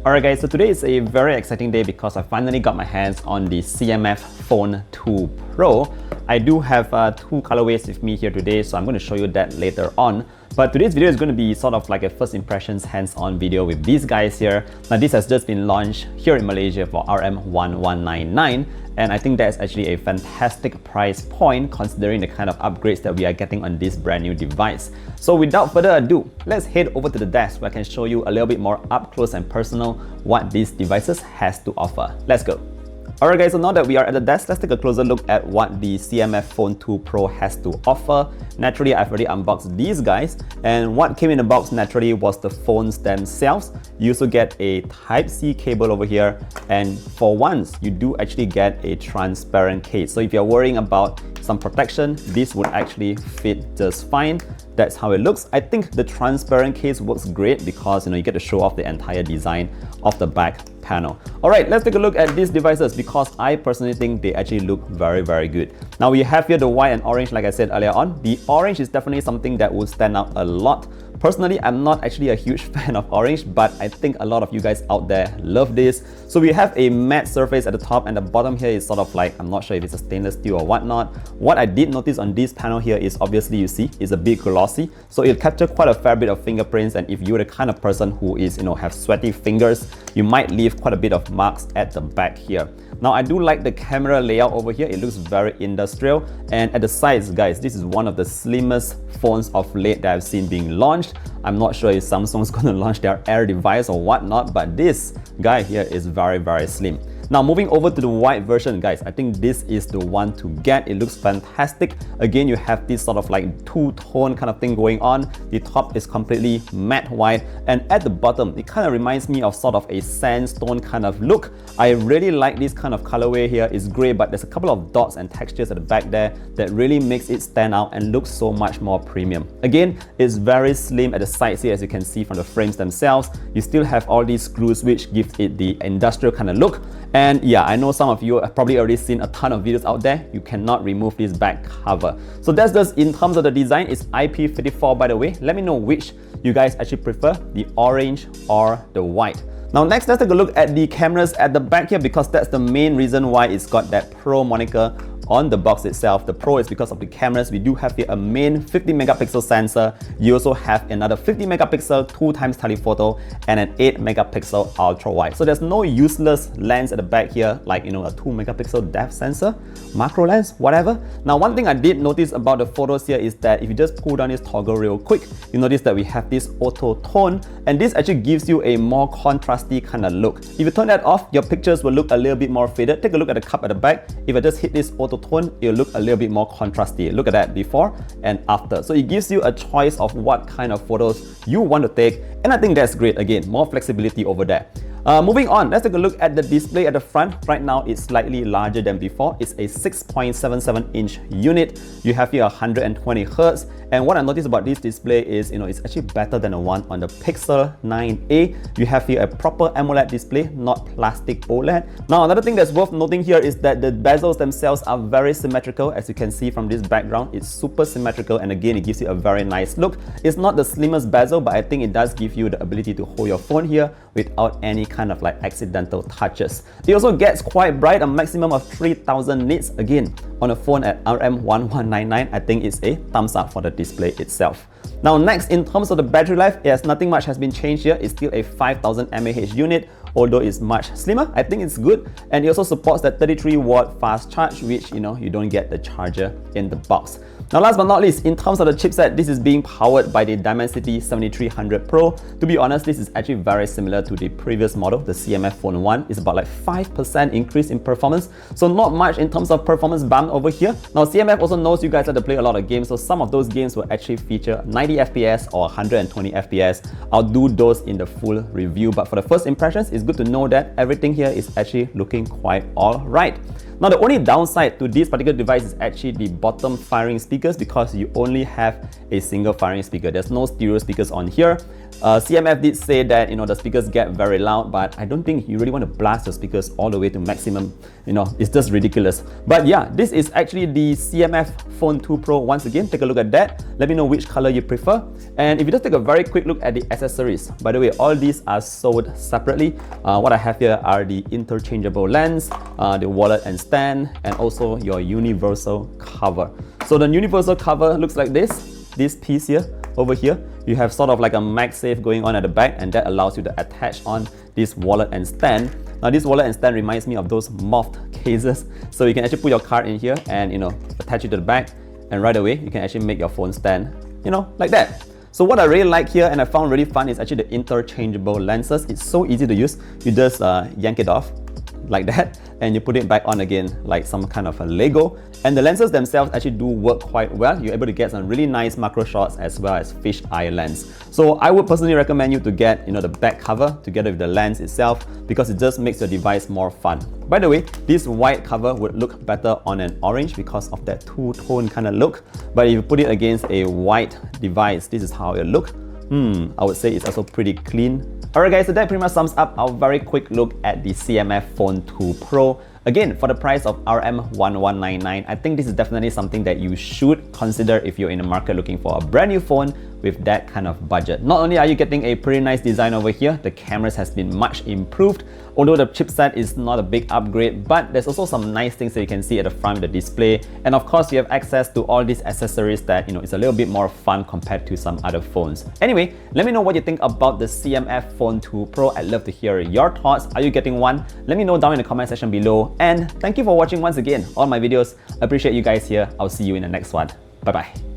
Alright guys, so today is a very exciting day because I finally got my hands on the CMF Phone 2 Pro. I do have two colorways with me here today, so I'm going to show you that later on. But today's video is going to be sort of like a first impressions hands-on video with these guys here. Now this has just been launched here in Malaysia for RM1199, and I think that's actually a fantastic price point considering the kind of upgrades that we are getting on this brand new device. So without further ado, let's head over to the desk where I can show you a little bit more up close and personal what these devices has to offer. Let's go. Alright guys, so now that we are at the desk, let's take a closer look at what the CMF Phone 2 Pro has to offer. Naturally, I've already unboxed these guys, and what came in the box naturally was the phones themselves. You also get a Type-C cable over here, and for once, you do actually get a transparent case. So if you're worrying about some protection, this would actually fit just fine. That's how it looks. I think the transparent case works great because you get to show off the entire design of the back panel. Alright, let's take a look at these devices because I personally think they actually look very, very good. Now we have here the white and orange like I said earlier on. The orange is definitely something that will stand out a lot. Personally, I'm not actually a huge fan of orange, but I think a lot of you guys out there love this. So we have a matte surface at the top, and the bottom here is sort of like, I'm not sure if it's a stainless steel or whatnot. What I did notice on this panel here is obviously you see it's a bit glossy, so it'll capture quite a fair bit of fingerprints, and if you're the kind of person who is have sweaty fingers, you might leave quite a bit of marks at the back here. Now I do like the camera layout over here. It looks very industrial, and at the sides guys, this is one of the slimmest phones of late that I've seen being launched. I'm not sure if Samsung's going to launch their Air device or whatnot, but this guy here is very, very slim. Now moving over to the white version guys, I think this is the one to get. It looks fantastic. Again, you have this sort of like two-tone kind of thing going on. The top is completely matte white, and at the bottom it kind of reminds me of sort of a sandstone kind of look. I really like this kind of colorway here. It's grey, but there's a couple of dots and textures at the back there that really makes it stand out and look so much more premium. Again, it's very slim at the sides here, as you can see from the frames themselves. You still have all these screws which gives it the industrial kind of look. And yeah, I know some of you have probably already seen a ton of videos out there. You cannot remove this back cover. So that's just in terms of the design. It's IP54 by the way. Let me know which you guys actually prefer, the orange or the white. Now next, let's take a look at the cameras at the back here because that's the main reason why it's got that Pro moniker on the box itself. The Pro is because of the cameras. We do have here a main 50 megapixel sensor. You also have another 50 megapixel 2x telephoto and an 8 megapixel ultra wide. So there's no useless lens at the back here like a 2 megapixel depth sensor, macro lens, whatever. Now one thing I did notice about the photos here is that if you just pull down this toggle real quick, you notice that we have this auto tone, and this actually gives you a more contrasty kind of look. If you turn that off, your pictures will look a little bit more faded. Take a look at the cup at the back. If I just hit this auto tone, it'll look a little bit more contrasty. Look at that before and after. So it gives you a choice of what kind of photos you want to take, and I think that's great. Again, more flexibility over there. Moving on, let's take a look at the display at the front. Right now, it's slightly larger than before. It's a 6.77-inch unit. You have here 120 Hz. And what I noticed about this display is, it's actually better than the one on the Pixel 9a. You have here a proper AMOLED display, not plastic OLED. Now, another thing that's worth noting here is that the bezels themselves are very symmetrical. As you can see from this background, it's super symmetrical, and again, it gives you a very nice look. It's not the slimmest bezel, but I think it does give you the ability to hold your phone here without any kind of like accidental touches. It also gets quite bright, a maximum of 3000 nits. Again, on a phone at RM1199, I think it's a thumbs up for the display itself. Now next, in terms of the battery life, yes, nothing much has been changed here. It's still a 5000 mAh unit, although it's much slimmer. I think it's good, and it also supports that 33-watt fast charge, which you don't get the charger in the box. Now last but not least, in terms of the chipset, this is being powered by the Dimensity 7300 Pro. To be honest, this is actually very similar to the previous model, the CMF Phone 1. It's about like 5% increase in performance, so not much in terms of performance bump over here. Now CMF also knows you guys like to play a lot of games, so some of those games will actually feature 90 FPS or 120 FPS. I'll do those in the full review, but for the first impressions, it's good to know that everything here is actually looking quite alright. Now the only downside to this particular device is actually the bottom firing speed. speakers because you only have a single firing speaker. There's no stereo speakers on here. CMF did say that, you know, the speakers get very loud, but I don't think you really want to blast the speakers all the way to maximum. You know, it's just ridiculous. But yeah, this is actually the CMF Phone 2 Pro. Once again, take a look at that. Let me know which color you prefer. And if you just take a very quick look at the accessories, by the way, all these are sold separately. What I have here are the interchangeable lens, the wallet and stand, and also your universal cover. So the universal cover looks like this piece here. Over here, you have sort of like a MagSafe going on at the back, and that allows you to attach on this wallet and stand. Now this wallet and stand reminds me of those moth cases. So you can actually put your card in here and, you know, attach it to the back, and right away you can actually make your phone stand, you know, like that. So what I really like here and I found really fun is actually the interchangeable lenses. It's so easy to use. You just yank it off like that, and you put it back on again like some kind of a Lego. And the lenses themselves actually do work quite well. You're able to get some really nice macro shots as well as fisheye lens. So I would personally recommend you to get, you know, the back cover together with the lens itself, because it just makes your device more fun. By the way, this white cover would look better on an orange because of that two-tone kind of look. But if you put it against a white device, this is how it looks. I would say it's also pretty clean. Alright guys, so that pretty much sums up our very quick look at the CMF Phone 2 Pro. Again, for the price of RM1199, I think this is definitely something that you should consider if you're in the market looking for a brand new phone with that kind of budget. Not only are you getting a pretty nice design over here, the cameras has been much improved, although the chipset is not a big upgrade, but there's also some nice things that you can see at the front of the display. And of course, you have access to all these accessories that, you know, it's a little bit more fun compared to some other phones. Anyway, let me know what you think about the CMF Phone 2 Pro. I'd love to hear your thoughts. Are you getting one? Let me know down in the comment section below. And thank you for watching once again all my videos. I appreciate you guys here. I'll see you in the next one. Bye bye.